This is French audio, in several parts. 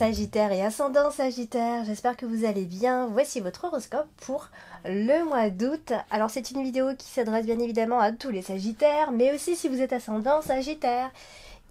Sagittaire et ascendant Sagittaire, j'espère que vous allez bien. Voici votre horoscope pour le mois d'août. Alors c'est une vidéo qui s'adresse bien évidemment à tous les Sagittaires, mais aussi si vous êtes ascendant Sagittaire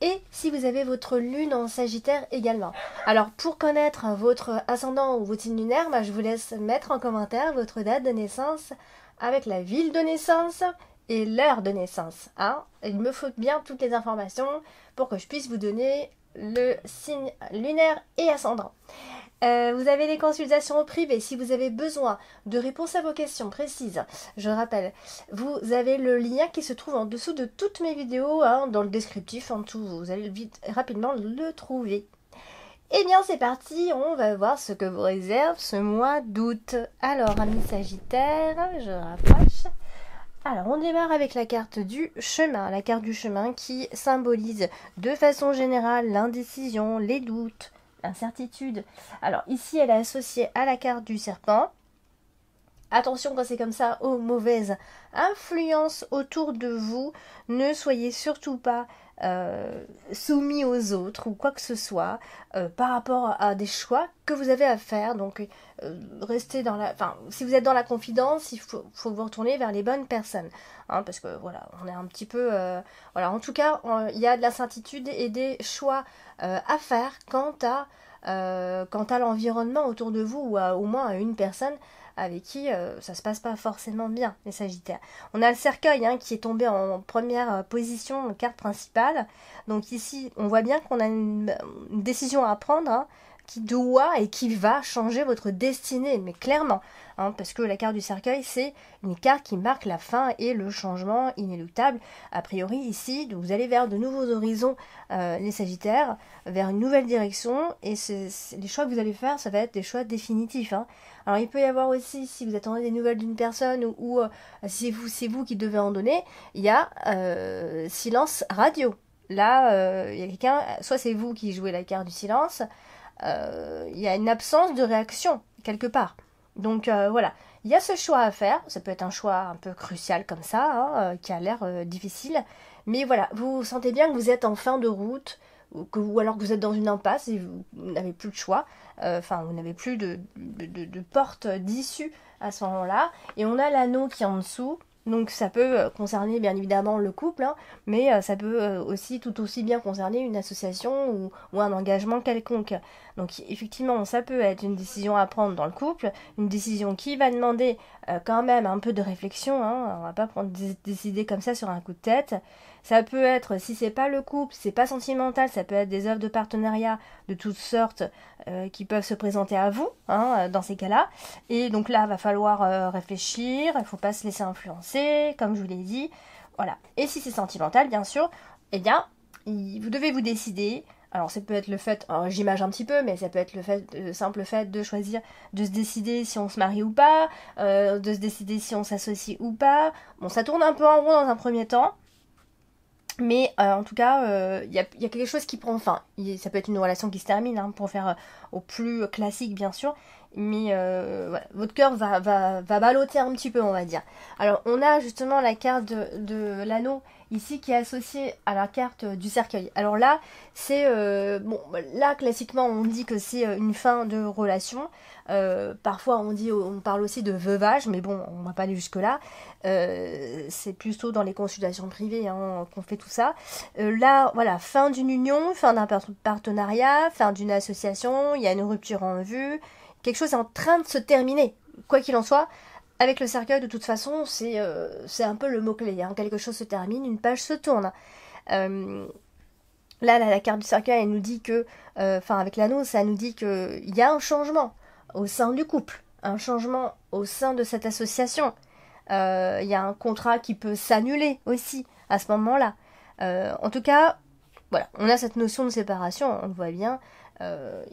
et si vous avez votre lune en Sagittaire également. Alors pour connaître votre ascendant ou votre signe lunaire, je vous laisse mettre en commentaire votre date de naissance avec la ville de naissance et l'heure de naissance. Il me faut bien toutes les informations pour que je puisse vous donner le signe lunaire et ascendant. Vous avez les consultations privées si vous avez besoin de réponses à vos questions précises. Je rappelle, vous avez le lien qui se trouve en dessous de toutes mes vidéos, dans le descriptif, en tout, vous allez rapidement le trouver. Eh bien c'est parti, on va voir ce que vous réserve ce mois d'août. Alors amis Sagittaire, je rapproche. Alors on démarre avec la carte du chemin, qui symbolise de façon générale l'indécision, les doutes, l'incertitude. Alors ici elle est associée à la carte du serpent. Attention quand c'est comme ça aux mauvaises influences autour de vous, ne soyez surtout pas soumis aux autres ou quoi que ce soit par rapport à des choix que vous avez à faire. Donc restez dans la... Enfin, si vous êtes dans la confidence, il faut vous retourner vers les bonnes personnes. Parce que voilà, on est un petit peu... voilà, en tout cas, il y a de l'incertitude et des choix à faire quant à l'environnement autour de vous ou au moins à une personne avec qui ça se passe pas forcément bien, les Sagittaires. On a le cercueil qui est tombé en première position, carte principale. Donc ici, on voit bien qu'on a une décision à prendre qui doit et qui va changer votre destinée, mais clairement. Parce que la carte du cercueil, c'est une carte qui marque la fin et le changement inéluctable. A priori, ici, vous allez vers de nouveaux horizons, les Sagittaires, vers une nouvelle direction, et les choix que vous allez faire, ça va être des choix définitifs. Alors, il peut y avoir aussi, si vous attendez des nouvelles d'une personne, ou si c'est vous qui devez en donner, il y a silence radio. Là, il y a quelqu'un, soit c'est vous qui jouez la carte du silence, il y a une absence de réaction, quelque part. Donc voilà, il y a ce choix à faire, ça peut être un choix un peu crucial comme ça, qui a l'air difficile, mais voilà, vous sentez bien que vous êtes en fin de route, ou alors que vous êtes dans une impasse et vous n'avez plus de choix, vous n'avez plus de porte d'issue à ce moment-là, et on a l'anneau qui est en dessous. Donc ça peut concerner bien évidemment le couple, mais ça peut aussi tout aussi bien concerner une association ou un engagement quelconque. Donc effectivement, ça peut être une décision à prendre dans le couple, une décision qui va demander quand même un peu de réflexion, on va pas décider comme ça sur un coup de tête. Ça peut être, si c'est pas le couple, c'est pas sentimental, ça peut être des offres de partenariat de toutes sortes qui peuvent se présenter à vous, dans ces cas-là. Et donc là, va falloir réfléchir, il faut pas se laisser influencer, comme je vous l'ai dit. Voilà. Et si c'est sentimental, bien sûr, eh bien, vous devez vous décider. Alors ça peut être le fait, j'imagine un petit peu, mais ça peut être le simple fait de choisir, de se décider si on se marie ou pas, de se décider si on s'associe ou pas. Bon, ça tourne un peu en rond dans un premier temps. Mais en tout cas, il y a quelque chose qui prend fin. Ça peut être une relation qui se termine, pour faire au plus classique, bien sûr. Mais voilà, votre cœur va balloter un petit peu, on va dire. Alors, on a justement la carte de l'anneau ici qui est associée à la carte du cercueil. Alors là, c'est... là, classiquement, on dit que c'est une fin de relation. Parfois, on parle aussi de veuvage, mais bon, on va pas aller jusque-là. C'est plutôt dans les consultations privées qu'on fait tout ça. Là, voilà, fin d'une union, fin d'un partenariat, fin d'une association, il y a une rupture en vue, quelque chose est en train de se terminer. Quoi qu'il en soit, avec le cercueil, de toute façon, c'est un peu le mot-clé. Quelque chose se termine, une page se tourne. Là, la carte du cercueil, elle nous dit que, avec l'anneau, ça nous dit qu'il y a un changement au sein du couple, un changement au sein de cette association. Il y a un contrat qui peut s'annuler aussi à ce moment-là. En tout cas, voilà, on a cette notion de séparation, on le voit bien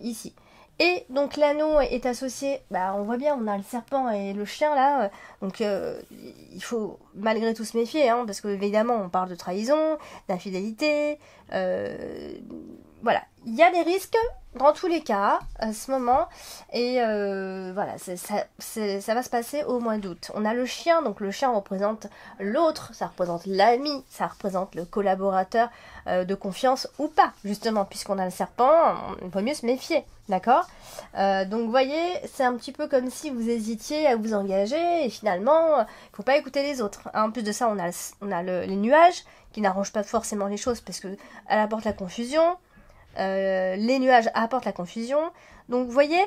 ici. Et donc l'anneau est associé, on voit bien, on a le serpent et le chien là, donc il faut malgré tout se méfier, parce que évidemment on parle de trahison, d'infidélité, voilà, il y a des risques dans tous les cas à ce moment. Et voilà, ça va se passer au mois d'août. On a le chien, donc le chien représente l'autre, ça représente l'ami, ça représente le collaborateur de confiance ou pas, justement, puisqu'on a le serpent, il vaut mieux se méfier, d'accord. Donc vous voyez, c'est un petit peu comme si vous hésitiez à vous engager et finalement, il ne faut pas écouter les autres. En plus de ça, on a les nuages qui n'arrangent pas forcément les choses parce qu'elle apporte la confusion. Les nuages apportent la confusion. Donc vous voyez,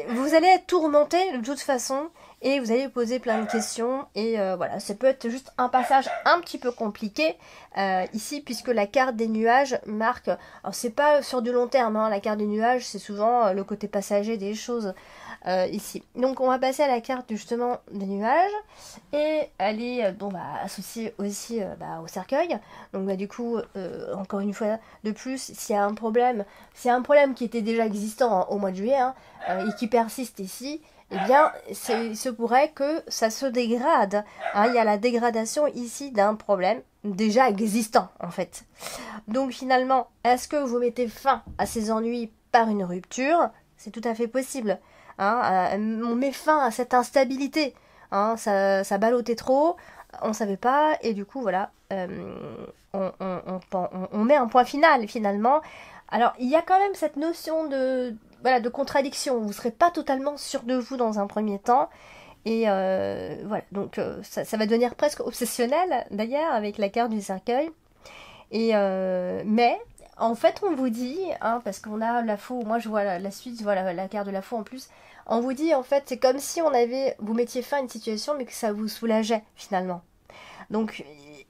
vous allez être tourmenté de toute façon et vous allez poser plein de questions et voilà, ça peut être juste un passage un petit peu compliqué ici puisque la carte des nuages marque, alors c'est pas sur du long terme, hein, la carte des nuages c'est souvent le côté passager des choses ici. Donc on va passer à la carte justement des nuages et elle est bon, bah, associée aussi au cercueil. Donc bah, du coup, encore une fois de plus, s'il y a un problème, qui était déjà existant hein, au mois de juillet hein, et qui persiste ici, eh bien, il se pourrait que ça se dégrade. Hein, il y a la dégradation ici d'un problème déjà existant, en fait. Donc, finalement, est-ce que vous mettez fin à ces ennuis par une rupture? C'est tout à fait possible. Hein, on met fin à cette instabilité. Hein, ça ballottait trop, on savait pas, et du coup, voilà, on met un point final, finalement. Alors, il y a quand même cette notion de contradiction. Vous ne serez pas totalement sûr de vous dans un premier temps. Et voilà, donc ça va devenir presque obsessionnel, d'ailleurs, avec la carte du cercueil. Et mais, en fait, on vous dit, hein, parce qu'on a la faux, moi je vois la suite, je vois la carte de la faux en plus, on vous dit, en fait, c'est comme si vous mettiez fin à une situation, mais que ça vous soulageait, finalement. Donc,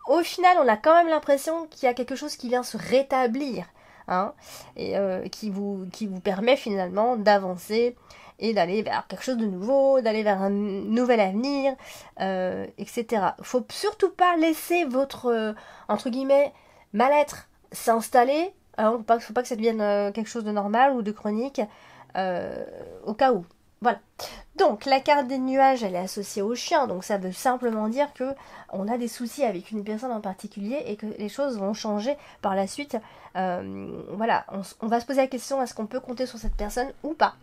au final, on a quand même l'impression qu'il y a quelque chose qui vient se rétablir. Hein, et qui vous permet finalement d'avancer et d'aller vers quelque chose de nouveau, d'aller vers un nouvel avenir, etc. Faut surtout pas laisser votre, entre guillemets, mal-être s'installer. Faut pas que ça devienne quelque chose de normal ou de chronique, au cas où. Voilà. Donc, la carte des nuages, elle est associée au chien, donc ça veut simplement dire que on a des soucis avec une personne en particulier et que les choses vont changer par la suite. Voilà, on va se poser la question, est-ce qu'on peut compter sur cette personne ou pas?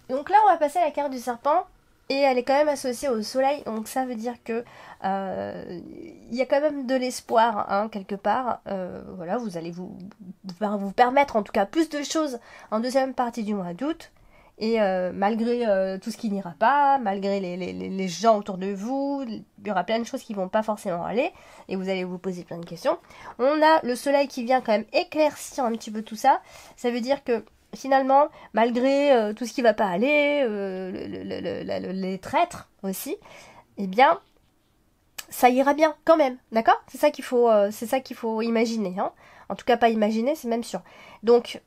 Donc là, on va passer à la carte du serpent, et elle est quand même associée au soleil, donc ça veut dire que il y a quand même de l'espoir, hein, quelque part. Voilà, vous allez vous permettre en tout cas plus de choses en deuxième partie du mois d'août. Et malgré tout ce qui n'ira pas, malgré les gens autour de vous, il y aura plein de choses qui vont pas forcément aller, et vous allez vous poser plein de questions. On a le soleil qui vient quand même éclaircir un petit peu tout ça. Ça veut dire que finalement, malgré tout ce qui va pas aller, les traîtres aussi, eh bien, ça ira bien quand même, d'accord? C'est ça qu'il faut imaginer, hein. En tout cas, pas imaginer, c'est même sûr. Donc,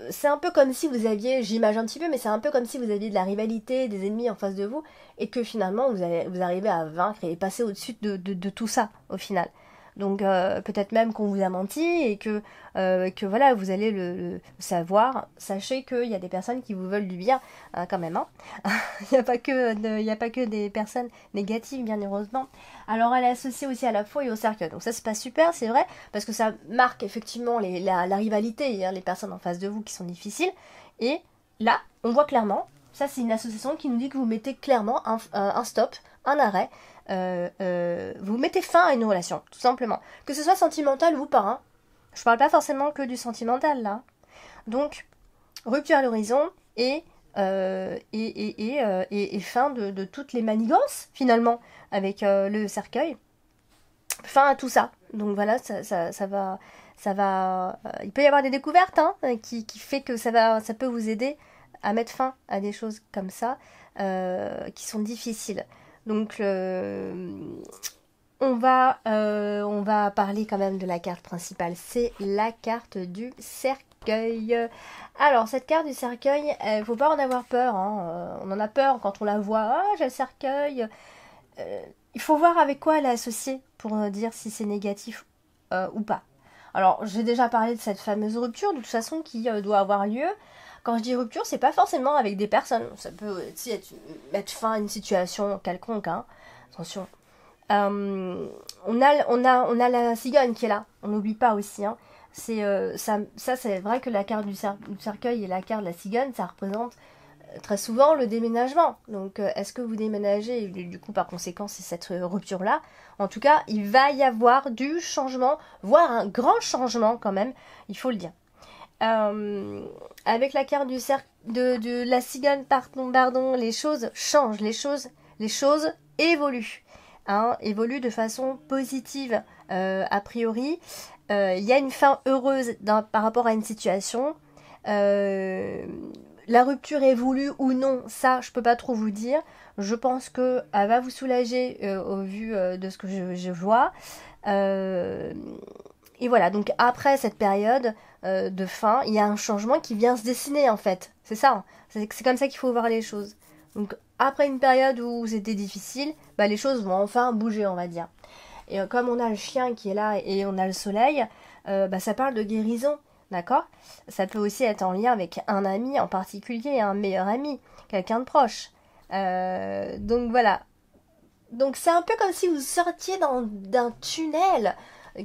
c'est un peu comme si vous aviez, j'imagine un petit peu, mais c'est un peu comme si vous aviez de la rivalité, des ennemis en face de vous, et que finalement vous arrivez à vaincre et passer au-dessus de tout ça, au final. Donc peut-être même qu'on vous a menti et que voilà, vous allez le savoir. Sachez qu'il y a des personnes qui vous veulent du bien quand même. Hein. Il n'y a pas que des personnes négatives, bien heureusement. Alors elle est associée aussi à la foi et au cercueil. Donc ça c'est pas super, c'est vrai, parce que ça marque effectivement la rivalité, hein, les personnes en face de vous qui sont difficiles. Et là, on voit clairement, ça c'est une association qui nous dit que vous mettez clairement un stop, un arrêt. Vous mettez fin à une relation, tout simplement. Que ce soit sentimental ou pas. Hein. Je parle pas forcément que du sentimental, là. Donc, rupture à l'horizon et fin de toutes les manigances, finalement, avec le cercueil. Fin à tout ça. Donc voilà, ça va... il peut y avoir des découvertes hein, qui fait que ça peut vous aider à mettre fin à des choses comme ça qui sont difficiles. Donc on va parler quand même de la carte principale, c'est la carte du cercueil. Alors cette carte du cercueil, faut pas en avoir peur, hein. On en a peur quand on la voit, ah j'ai le cercueil. Il faut voir avec quoi elle est associée pour dire si c'est négatif ou pas. Alors j'ai déjà parlé de cette fameuse rupture de toute façon qui doit avoir lieu. Quand je dis rupture, c'est pas forcément avec des personnes. Ça peut aussi mettre fin à une situation quelconque. Hein. Attention. On a la cigogne qui est là. On n'oublie pas aussi. Hein. Ça c'est vrai que la carte du cercueil et la carte de la cigogne, ça représente très souvent le déménagement. Donc est-ce que vous déménagez, et du coup par conséquent c'est cette rupture-là. En tout cas, il va y avoir du changement, voire un grand changement quand même, il faut le dire. Avec la carte de la cigogne, pardon, les choses changent, les choses évoluent. Évoluent de façon positive a priori. Il y a une fin heureuse par rapport à une situation. La rupture est voulue ou non, ça je peux pas trop vous dire. Je pense qu'elle va vous soulager au vu de ce que je vois. Et voilà, donc après cette période de fin, il y a un changement qui vient se dessiner en fait. C'est ça, c'est comme ça qu'il faut voir les choses. Donc après une période où c'était difficile, bah, les choses vont enfin bouger, on va dire. Et comme on a le chien qui est là et on a le soleil, bah, ça parle de guérison, d'accord? Ça peut aussi être en lien avec un ami en particulier, un meilleur ami, quelqu'un de proche. Donc voilà. Donc c'est un peu comme si vous sortiez d'un tunnel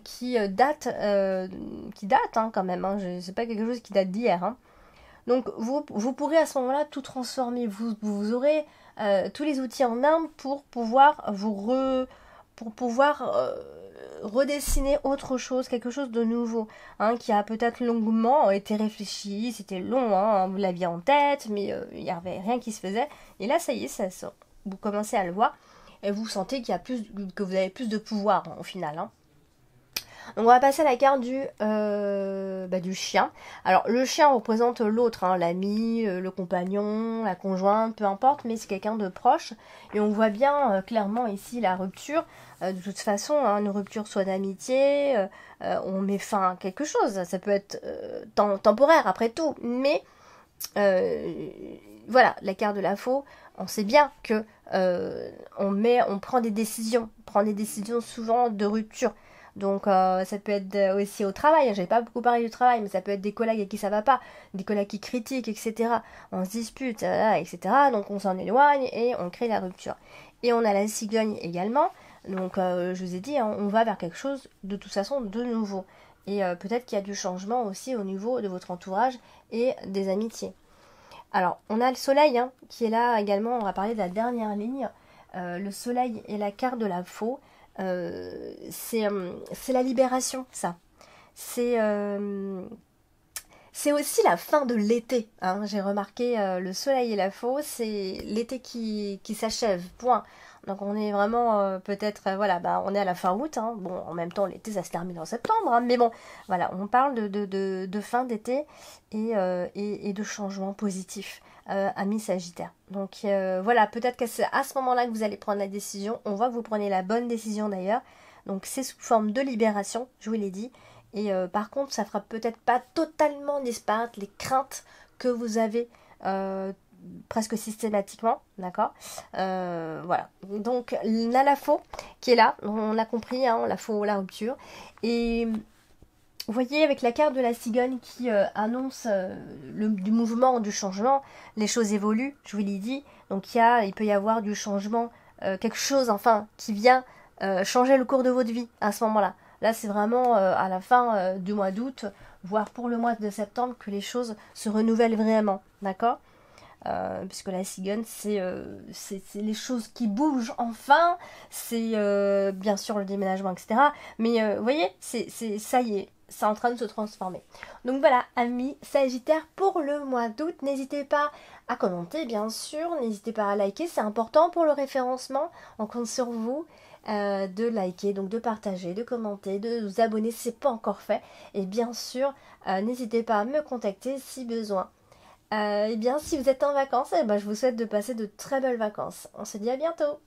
qui date quand même. C'est pas quelque chose qui date d'hier. Hein. Donc vous pourrez à ce moment-là tout transformer. Vous aurez tous les outils en main pour pouvoir redessiner autre chose, quelque chose de nouveau, qui a peut-être longuement été réfléchi, c'était long, vous l'aviez en tête, mais il n'y avait rien qui se faisait. Et là, ça y est, vous commencez à le voir, et vous sentez que vous avez plus de pouvoir au final. Donc on va passer à la carte du chien. Alors le chien représente l'autre, l'ami, le compagnon, la conjointe, peu importe, mais c'est quelqu'un de proche. Et on voit bien clairement ici la rupture. De toute façon, une rupture soit d'amitié, on met fin à quelque chose. Ça peut être temporaire après tout, mais voilà, la carte de la faux, on sait bien que on prend des décisions, souvent de rupture. Donc ça peut être aussi au travail, j'avais pas beaucoup parlé du travail, mais ça peut être des collègues avec qui ça va pas, des collègues qui critiquent, etc. On se dispute, etc. Donc on s'en éloigne et on crée la rupture. Et on a la cigogne également, donc je vous ai dit, on va vers quelque chose de toute façon de nouveau. Et peut-être qu'il y a du changement aussi au niveau de votre entourage et des amitiés. Alors on a le soleil qui est là également, on va parler de la dernière ligne. Le soleil est la carte de la faux. C'est la libération, ça. C'est aussi la fin de l'été. J'ai remarqué le soleil et la faux, c'est l'été qui s'achève. Point. Donc on est vraiment peut-être, on est à la fin août. Bon, en même temps, l'été ça se termine en septembre. Mais bon, voilà, on parle de fin d'été et de changement positif. Amis Sagittaire. Donc voilà, peut-être que c'est à ce moment-là que vous allez prendre la décision. On voit que vous prenez la bonne décision d'ailleurs. Donc c'est sous forme de libération, je vous l'ai dit. Et par contre, ça fera peut-être pas totalement disparaître les craintes que vous avez presque systématiquement, d'accord. Voilà. Donc on a la faux qui est là. On a compris, la faux, la rupture. Et vous voyez, avec la carte de la cigogne qui annonce du mouvement, du changement, les choses évoluent, je vous l'ai dit. Donc il peut y avoir du changement, quelque chose enfin qui vient changer le cours de votre vie à ce moment-là. Là, c'est vraiment à la fin du mois d'août, voire pour le mois de septembre, que les choses se renouvellent vraiment, d'accord. Puisque la cigogne, c'est les choses qui bougent enfin, c'est bien sûr le déménagement, etc. Mais vous voyez, ça y est, c'est en train de se transformer. Donc voilà, amis Sagittaire, pour le mois d'août, n'hésitez pas à commenter, bien sûr, n'hésitez pas à liker, c'est important pour le référencement, on compte sur vous. De liker, donc de partager, de commenter, de vous abonner si ce n'est pas encore fait. Et bien sûr, n'hésitez pas à me contacter si besoin. Et bien, si vous êtes en vacances, je vous souhaite de passer de très belles vacances. On se dit à bientôt.